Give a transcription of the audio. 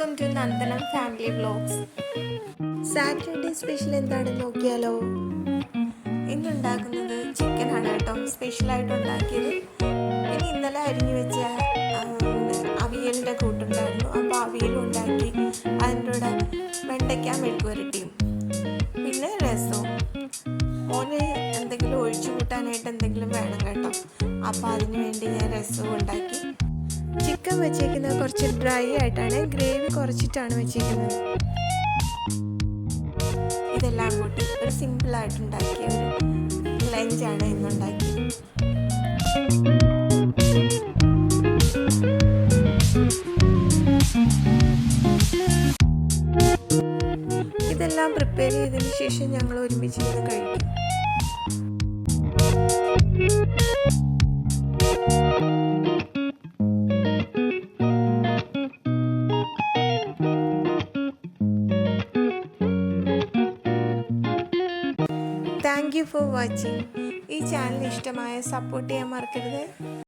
Welcome to Nandanam family vlogs. Saturday special എന്താണെന്ന് നോക്കിയാലോ. ഇന്നുണ്ടാക്കുന്നത് ചിക്കനാണ് കേട്ടോ, സ്പെഷ്യലായിട്ട് ഉണ്ടാക്കിയത്. പിന്നെ ഇന്നലെ അരിഞ്ഞു വെച്ച അവിയലിൻ്റെ കൂട്ടുണ്ടായിരുന്നു, അപ്പോൾ അവിയലും ഉണ്ടാക്കി. അതിൻ്റെ കൂടെ വെണ്ടയ്ക്ക മെഴുക്കുവരട്ടിയും പിന്നെ രസവും. മോന് എന്തെങ്കിലും ഒഴിച്ചു കൂട്ടാനായിട്ട് എന്തെങ്കിലും വേണം കേട്ടോ, അപ്പോൾ അതിന് വേണ്ടി ഞാൻ രസവും ഉണ്ടാക്കി. ചിക്കൻ വെച്ചേക്കുന്നത് കുറച്ച് ഡ്രൈ ആയിട്ടാണ്, ഗ്രേവി കുറച്ചിട്ടാണ് വെച്ചേക്കുന്നത്. ഇതെല്ലാം കൂട്ടി ഒരു സിമ്പിളായിട്ട് ഉണ്ടാക്കിയ ഒരു ലഞ്ചാണ് ഇന്നുണ്ടാക്കിയത്. ഇതെല്ലാം പ്രിപ്പയർ ചെയ്തതിന് ശേഷം ഞങ്ങൾ ഒരുമിച്ചിരുന്ന് കഴിക്കും. Thank you for watching. ഈ ചാനൽ ഇഷ്ടമായ സപ്പോർട്ട് ചെയ്യാൻ മറക്കരുത്.